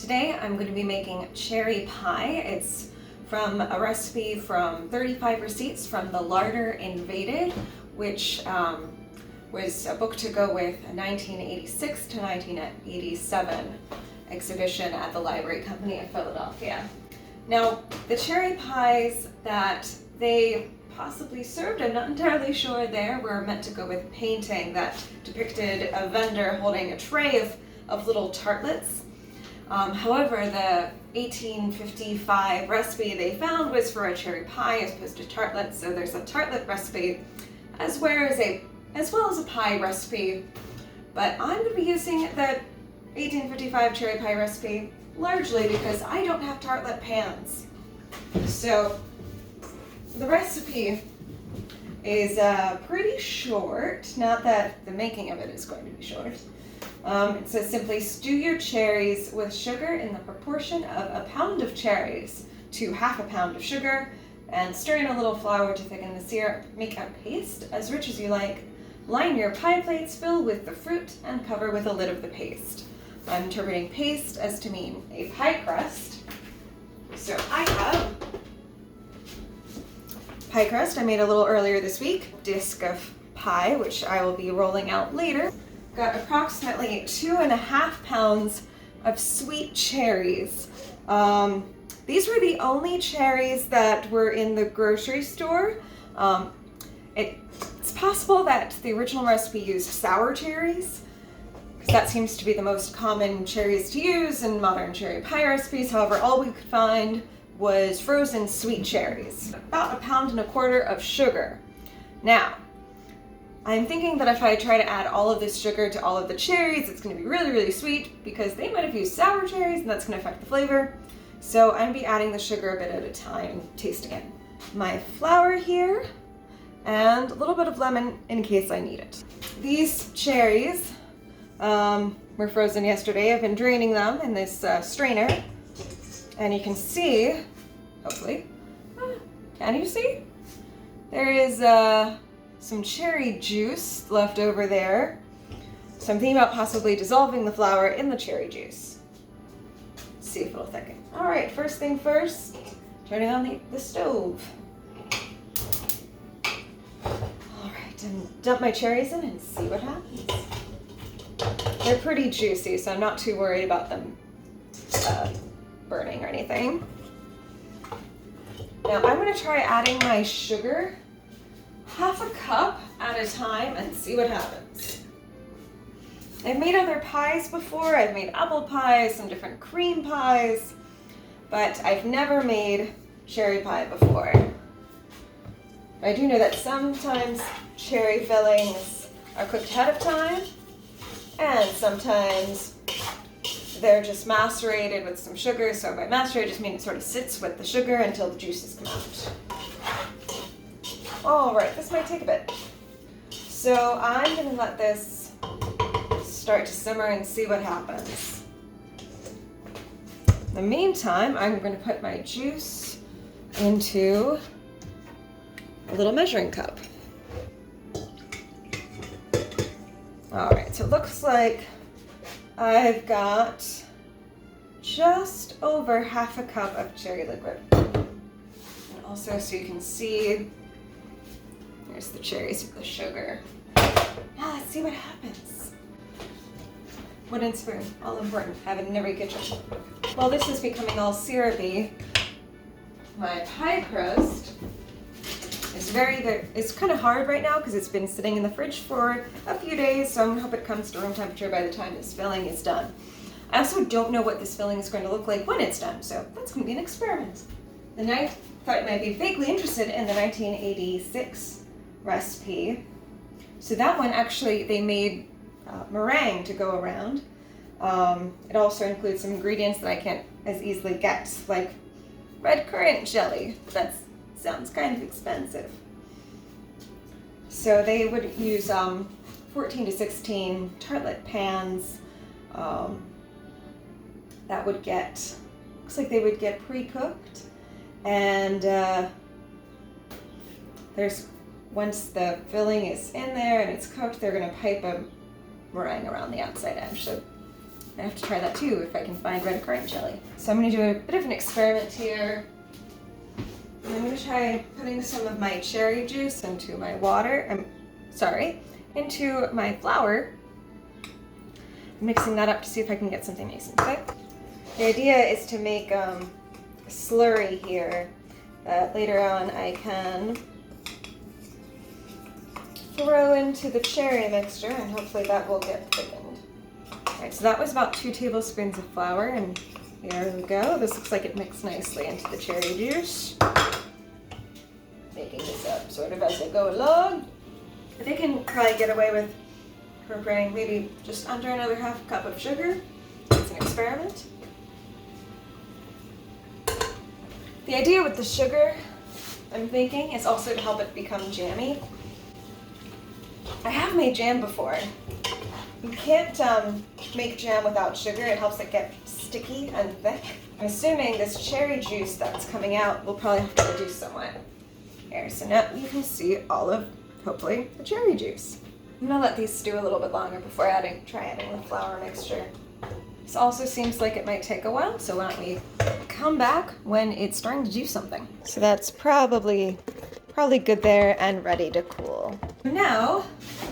Today I'm going to be making cherry pie. It's from a recipe from 35 Receipts from the Larder Invaded, which was a book to go with a 1986 to 1987 exhibition at the Library Company of Philadelphia. Now, the cherry pies that they possibly served, I'm not entirely sure there, were meant to go with a painting that depicted a vendor holding a tray of little tartlets. However, the 1855 recipe they found was for a cherry pie as opposed to tartlets, so there's a tartlet recipe as well as a pie recipe. But I'm going to be using the 1855 cherry pie recipe largely because I don't have tartlet pans. So the recipe is pretty short, not that the making of it is going to be short. It says simply stew your cherries with sugar in the proportion of a pound of cherries to half a pound of sugar, and stir in a little flour to thicken the syrup. Make a paste as rich as you like. Line your pie plates, fill with the fruit, and cover with a lid of the paste. I'm interpreting paste as to mean a pie crust. So I have pie crust I made a little earlier this week, disc of pie, which I will be rolling out later. Got approximately 2.5 pounds of sweet cherries. These were the only cherries that were in the grocery store. It's possible that the original recipe used sour cherries, because that seems to be the most common cherries to use in modern cherry pie recipes. However, all we could find was frozen sweet cherries. About 1.25 pounds of sugar. Now, I'm thinking that if I try to add all of this sugar to all of the cherries, it's going to be really, really sweet because they might have used sour cherries and that's going to affect the flavor. So I'm going to be adding the sugar a bit at a time, tasting it. My flour here, and a little bit of lemon in case I need it. These cherries were frozen yesterday. I've been draining them in this strainer, and you can see, hopefully, can you see? There is some cherry juice left over there. So I'm thinking about possibly dissolving the flour in the cherry juice. Let's see if it'll thicken. All right, first thing first, turning on the stove. All right, and dump my cherries in and see what happens. They're pretty juicy, so I'm not too worried about them burning or anything. Now I'm gonna try adding my sugar, 1/2 cup at a time, and see what happens. I've made other pies before. I've made apple pies, some different cream pies, but I've never made cherry pie before. I do know that sometimes cherry fillings are cooked ahead of time, and sometimes they're just macerated with some sugar. So by macerate, I just mean it sort of sits with the sugar until the juices come out. All right, this might take a bit. So I'm gonna let this start to simmer and see what happens. In the meantime, I'm gonna put my juice into a little measuring cup. All right, so it looks like I've got just over 1/2 cup of cherry liquid. And also, so you can see, here's the cherries with the sugar. Now let's see what happens. Wooden spoon, all important, have it in every kitchen. While this is becoming all syrupy, my pie crust is it's kind of hard right now because it's been sitting in the fridge for a few days, so I'm gonna hope it comes to room temperature by the time this filling is done. I also don't know what this filling is going to look like when it's done, so that's gonna be an experiment. And I thought you might be vaguely interested in the 1986 recipe. So that one, actually, they made meringue to go around. It also includes some ingredients that I can't as easily get, like red currant jelly. That sounds kind of expensive. So they would use 14 to 16 tartlet pans. That would get, looks like they would get pre-cooked, and once the filling is in there and it's cooked, they're going to pipe a meringue around the outside edge. So I have to try that too if I can find red currant jelly. So I'm gonna do a bit of an experiment here. I'm gonna try putting some of my cherry juice into my water, into my flour. Mixing that up to see if I can get something nice and thick. The idea is to make a slurry here that later on I can throw into the cherry mixture, and hopefully that will get thickened. Alright, so that was about 2 tablespoons of flour, and here we go. This looks like it mixed nicely into the cherry juice. Making this up sort of as I go along. I think I can probably get away with incorporating maybe just under another half cup of sugar. It's an experiment. The idea with the sugar, I'm thinking, is also to help it become jammy. I have made jam before. You can't make jam without sugar. It helps it get sticky and thick. I'm assuming this cherry juice that's coming out will probably have to reduce somewhat. Here, so now you can see all of, hopefully, the cherry juice. I'm gonna let these stew a little bit longer before try adding the flour mixture. This also seems like it might take a while, so why don't we come back when it's starting to do something. So that's probably good there and ready to cool. Now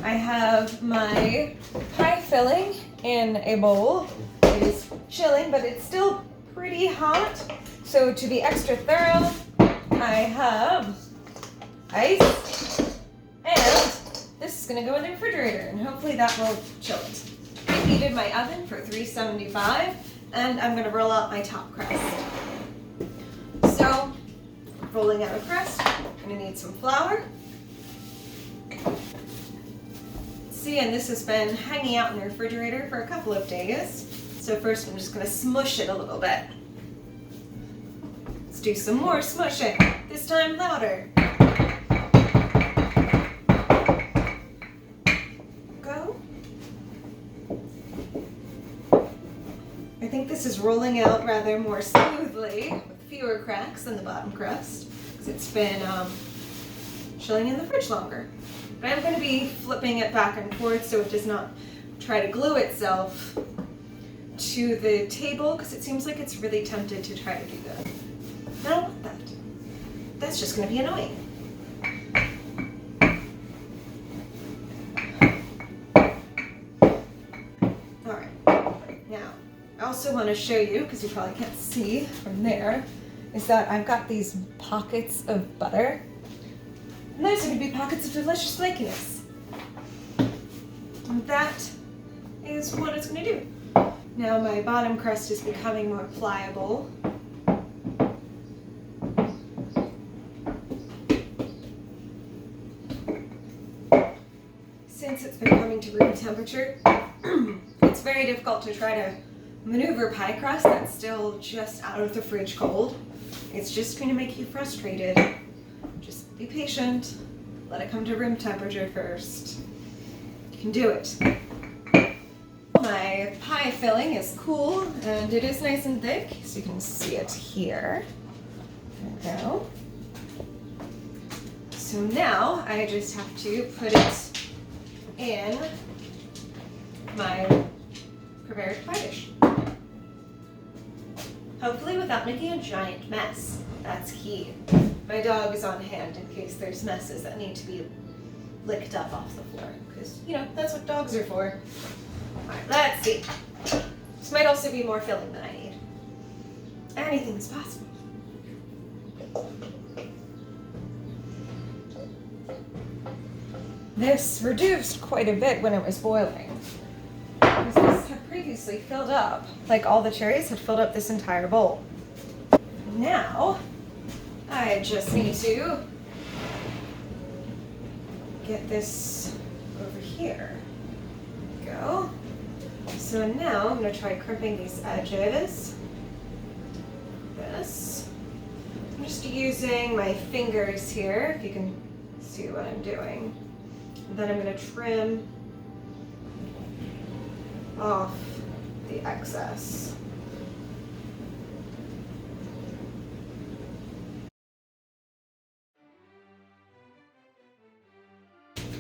I have my pie filling in a bowl. It is chilling, but it's still pretty hot. So to be extra thorough, I have ice, and this is gonna go in the refrigerator, and hopefully that will chill it. I heated my oven for 375, and I'm gonna roll out my top crust. So, rolling out a crust, I'm gonna need some flour. See, and this has been hanging out in the refrigerator for a couple of days. So first I'm just gonna smush it a little bit. Let's do some more smushing, this time louder. Go. I think this is rolling out rather more smoothly with fewer cracks than the bottom crust because it's been chilling in the fridge longer. But I'm going to be flipping it back and forth so it does not try to glue itself to the table because it seems like it's really tempted to try to do that. I don't want that. That's just going to be annoying. Alright, now I also want to show you, because you probably can't see from there, is that I've got these pockets of butter. And those are going to be pockets of delicious flakiness. And that is what it's going to do. Now my bottom crust is becoming more pliable. Since it's been coming to room temperature, it's very difficult to try to maneuver pie crust that's still just out of the fridge cold. It's just going to make you frustrated. Just be patient. Let it come to room temperature first. You can do it. My pie filling is cool and it is nice and thick, so you can see it here. There we go. So now I just have to put it in my prepared pie dish. Hopefully without making a giant mess. That's key. My dog is on hand in case there's messes that need to be licked up off the floor. Because, you know, that's what dogs are for. Alright, let's see. This might also be more filling than I need. Anything is possible. This reduced quite a bit when it was boiling. Because this had previously filled up, like all the cherries had filled up this entire bowl. Now, I just need to get this over here. There we go. So now I'm going to try crimping these edges. This. I'm just using my fingers here, if you can see what I'm doing. And then I'm going to trim off the excess.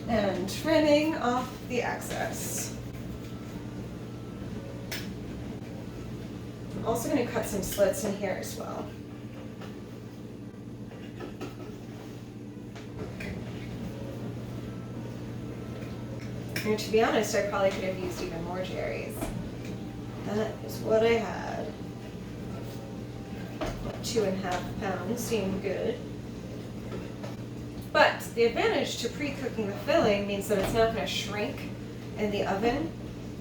And trimming off the excess. I'm also going to cut some slits in here as well. And to be honest, I probably could have used even more cherries. That is what I had. 2.5 pounds seemed good. But the advantage to pre-cooking the filling means that it's not going to shrink in the oven.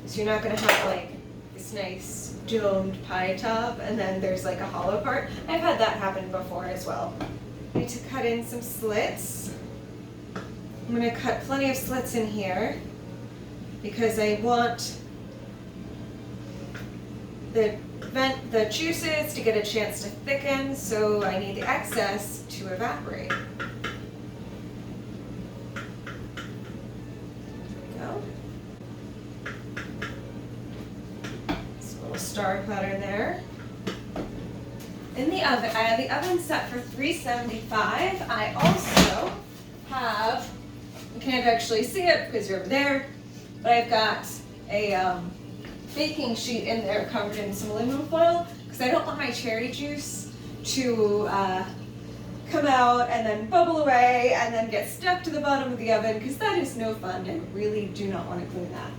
So you're not going to have like this nice domed pie top and then there's like a hollow part. I've had that happen before as well. I need to cut in some slits. I'm going to cut plenty of slits in here because I want the juices to get a chance to thicken, so I need the excess to evaporate. There we go. This little star pattern there. In the oven, I have the oven set for 375. I also have, you can't actually see it because you're over there, but I've got a baking sheet in there covered in some aluminum foil because I don't want my cherry juice to come out and then bubble away and then get stuck to the bottom of the oven because that is no fun and I really do not want to clean that.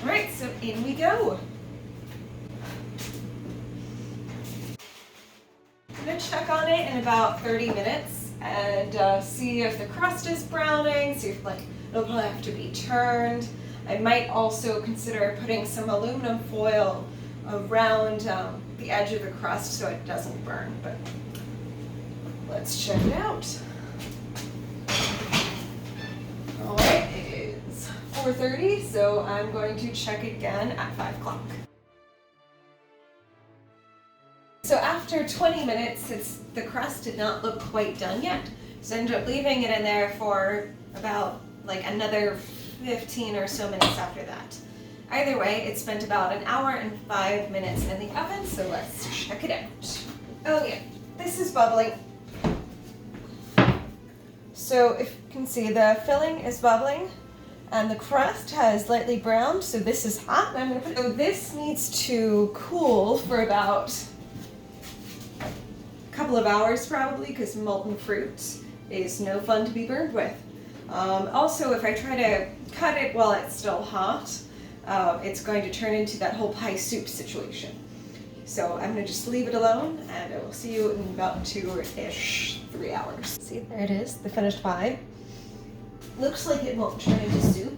Alright, so in we go. I'm going to check on it in about 30 minutes and see if the crust is browning, see if like it'll probably have to be turned. I might also consider putting some aluminum foil around the edge of the crust so it doesn't burn, but let's check it out. All right, it is 4:30, so I'm going to check again at 5 o'clock. So after 20 minutes, since the crust did not look quite done yet, so I ended up leaving it in there for about like another 15 or so minutes after that. Either way, it spent about 1 hour and 5 minutes in the oven, so let's check it out. Oh yeah, this is bubbling. So if you can see, the filling is bubbling and the crust has lightly browned, so this is hot. And I'm gonna so this needs to cool for about a couple of hours probably, because molten fruit is no fun to be burned with. Also, if I try to cut it while it's still hot, it's going to turn into that whole pie soup situation. So I'm going to just leave it alone, and I will see you in about 2-ish, 3 hours. See, there it is, the finished pie. Looks like it won't turn into soup.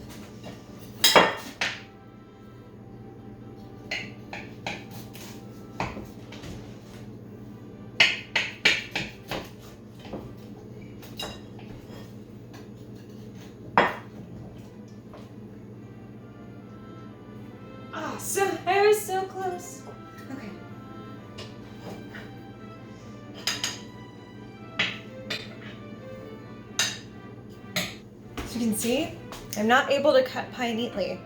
So I was so close. Okay. So you can see, I'm not able to cut pie neatly.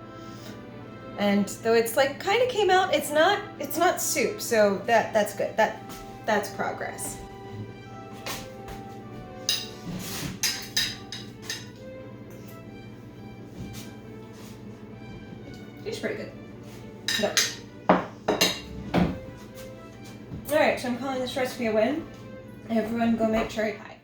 And though it's like kind of came out, it's not soup, so that's good. That's progress. It's pretty good. No. Alright, so I'm calling this recipe a win. Everyone go make cherry pie.